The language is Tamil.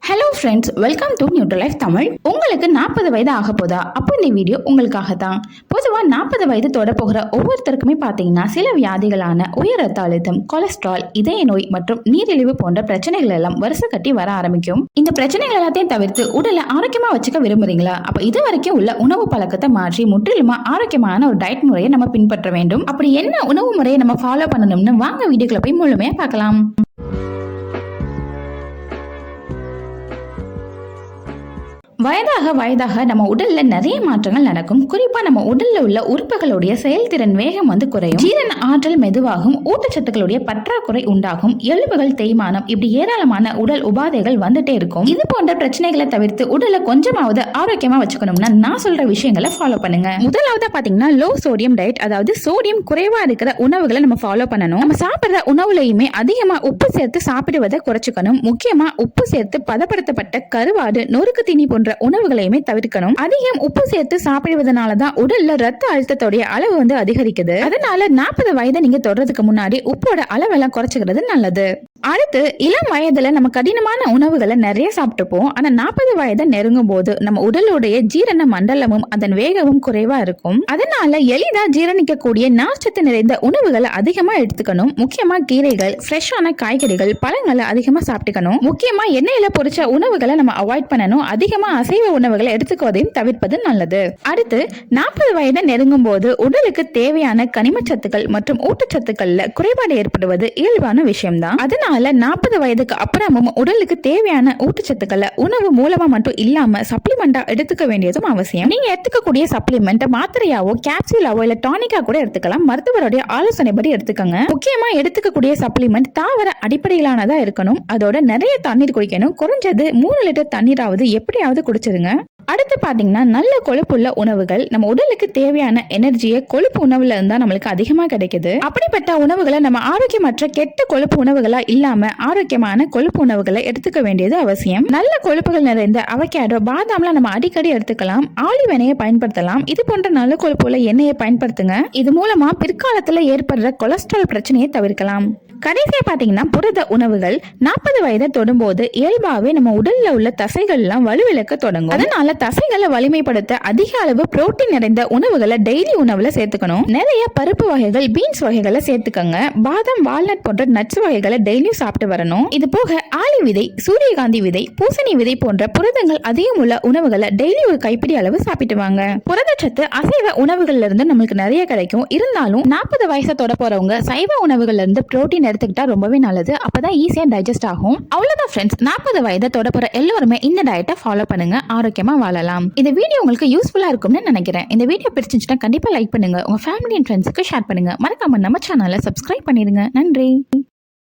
Hello friends, welcome to Neutralife Tamil. உங்களுக்கு 40 வயது ஆக போதா? அப்போ இந்த வீடியோ உங்களுக்காக தான். பொதுவாக 40 வயது தொட போகிற ஒவ்வொருத்தருக்குமே பார்த்தீங்கன்னா சில வியாதிகளான உயர் ரத்த அழுத்தம், கொலஸ்ட்ரால், இதய நோய் மற்றும் நீரிழிவு போன்ற பிரச்சனைகள் எல்லாம் வருஷ கட்டி வர ஆரம்பிக்கும். இந்த பிரச்சனைகள் எல்லாத்தையும் தவிர்த்து உடலை ஆரோக்கியமா வச்சுக்க விரும்புறீங்களா? அப்ப இது வரைக்கும் உள்ள உணவு பழக்கத்தை மாற்றி முற்றிலுமா ஆரோக்கியமான ஒரு டயட் முறையை நம்ம பின்பற்ற வேண்டும். அப்படி என்ன உணவு முறையை நம்ம ஃபாலோ பண்ணணும்னு வாங்க வீடியோக்குள்ள போய் முழுமையா பார்க்கலாம். வயதாக நம்ம உடல்ல நிறைய மாற்றங்கள் நடக்கும். குறிப்பா நம்ம உடல்ல உள்ள உறுப்புகளுடைய செயல்திறன் வேகம் குறையும், ஜீரண ஆற்றல் மெதுவாகும், ஊட்டச்சத்துக்களுடைய பற்றாக்குறை உண்டாகும், எலும்புகள் தேய்மானம், இப்படி ஏராளமான உடல் உபாதைகள் வந்துட்டே இருக்கும். இது போன்ற பிரச்சனைகளை தவிர்த்து உடலை கொஞ்சமாவது ஆரோக்கியமா வச்சுக்கணும்னா நான் சொல்ற விஷயங்களை ஃபாலோ பண்ணுங்க. முதலாவது பாத்தீங்கன்னா லோ சோடியம் டயட், அதாவது சோடியம் குறைவா இருக்கிற உணவுகளை நம்ம ஃபாலோ பண்ணணும். நம்ம சாப்பிடுற உணவுலையுமே அதிகமா உப்பு சேர்த்து சாப்பிடுவதை குறைச்சுக்கணும். முக்கியமா உப்பு சேர்த்து பதப்படுத்தப்பட்ட கருவாடு, நொறுக்கு தீனி போன்ற உணவுகளையுமே தவிர்க்கணும். அதிகம் உப்பு சேர்த்து சாப்பிடுவதனாலதான் உடல்ல ரத்த அழுத்தத்தோடைய அளவு அதிகரிக்குது. அதனால 40 வயதை நீங்க தொடறதுக்கு முன்னாடி உப்போட அளவெல்லாம் குறைச்சுக்கிறது நல்லது. அடுத்து, இளம் வயதுல நம்ம கடினமான உணவுகளை நிறைய சாப்பிட்டுப்போம். ஆனா 40 வயதை நெருங்கும் போது நம்ம உடலுடைய ஜீரண மண்டலமும் அதன் வேகமும் குறைவா இருக்கும். அதனால எளிதா ஜீரணிக்கக்கூடிய நார்ச்சத்து நிறைந்த உணவுகளை அதிகமா எடுத்துக்கணும். முக்கியமா கீரைகள், ஃப்ரெஷ்ஷான காய்கறிகள், பழங்களை அதிகமா சாப்பிட்டுக்கணும். முக்கியமா எண்ணெயில பொரிச்ச உணவுகளை நம்ம அவாய்ட் பண்ணணும். அதிகமா அசைவ உணவுகளை எடுத்துக்குவதையும் தவிர்ப்பது நல்லது. அடுத்து, 40 வயதை நெருங்கும் போது உடலுக்கு தேவையான கனிமச்சத்துக்கள் மற்றும் ஊட்டச்சத்துக்கள்ல குறைபாடு ஏற்படுவது இயல்பான விஷயம்தான். அதனால 40 வயதுக்கு அப்புறமும் உடலுக்கு தேவையான ஊட்டச்சத்துக்களை உணவு மூலமா மட்டும் இல்லாம சப்ளிமெண்டா எடுத்துக்க வேண்டியதும் அவசியம். நீங்க எடுத்துக்கக்கூடிய சப்ளிமெண்ட் மாத்திரையாவோ, கேப்சூலாவோ இல்ல டானிக்கா கூட எடுத்துக்கலாம். மருத்துவருடைய ஆலோசனைப்படி எடுத்துக்கங்க. முக்கியமா எடுத்துக்கக்கூடிய சப்ளிமெண்ட் தாவர அடிப்படையிலானதா இருக்கணும். அதோட நிறைய தண்ணீர் குடிக்கணும். குறைஞ்சது 3 லிட்டர் தண்ணீராவது எப்படியாவது குடிச்சிருங்க. அடுத்து பாத்தீங்கன்னா நல்ல கொழுப்புள்ள உணவுகள். நம்ம உடலுக்கு தேவையான எனர்ஜியை கொழுப்பு உணவுல இருந்தா நம்மளுக்கு அதிகமா கிடைக்குது. அப்படிப்பட்ட உணவுகளை நம்ம ஆரோக்கியமற்ற கெட்ட கொழுப்பு உணவுகளா இல்லாம ஆரோக்கியமான கொழுப்பு உணவுகளை எடுத்துக்க வேண்டியது அவசியம். நல்ல கொழுப்புகள் நிறைந்த அவகேடோ, பாதாம்லாம் நம்ம அடிக்கடி எடுத்துக்கலாம். ஆலிவ் எண்ணெயை பயன்படுத்தலாம். இது போன்ற நல்ல கொழுப்புள்ள எண்ணெயை பயன்படுத்துங்க. இது மூலமா பிற்காலத்துல ஏற்படுற கொலஸ்ட்ரால் பிரச்சனையை தவிர்க்கலாம். கடைசியா பாத்தீங்கன்னா புரத உணவுகள். 40 வயதை தொடும்போது இயல்பாவே நம்ம உடல்ல உள்ள தசைகள் எல்லாம் வலுவிழக்க தொடங்கும். அதனால தசைகளை வலிமைப்படுத்த அதிக அளவு புரோட்டீன் நிறைந்த உணவுகளை டெய்லி உணவுல சேர்த்துக்கணும். நிறைய பருப்பு வகைகள், பீன்ஸ் வகைகளை சேர்த்துக்கங்க. பாதாம், வால்நட் போன்ற நட்ஸ் வகைகளை டெய்லியும் சாப்பிட்டு வரணும். இது போக ஆளி விதை, சூரியகாந்தி விதை, பூசணி விதை போன்ற புரதங்கள் அதிகம் உள்ள உணவுகளை டெய்லி ஒரு கைப்பிடி அளவு சாப்பிட்டு வாங்க. புரதச்சத்து அசைவ உணவுகள்ல இருந்து நம்மளுக்கு நிறைய கிடைக்கும். இருந்தாலும் 40 வயசை தொட போறவங்க சைவ உணவுகள்ல இருந்து புரோட்டீன் எடுத்துக்கிட்டா ரொம்பவே நல்லது. அப்பதான் ஈஸியா டைஜஸ்ட் ஆகும். அவ்வளவுதான் ஃப்ரெண்ட்ஸ், 40 வயதை தொட போற எல்லாருமே இந்த டயட்டை ஃபாலோ பண்ணுங்க. ஆரோக்கியமா வாழலாம். இந்த வீடியோ உங்களுக்கு யூஸ்ஃபுல்லா இருக்கும்னு நினைக்கிறேன். இந்த வீடியோ பிடிச்சிருந்துச்சுன்னா கண்டிப்பா லைக் பண்ணுங்க. உங்க ஃபேமிலி அண்ட் ஃப்ரெண்ட்ஸ்க்கு ஷேர் பண்ணுங்க. மறக்காம நம்ம சேனலை சப்ஸ்கிரைப் பண்ணிடுங்க. நன்றி.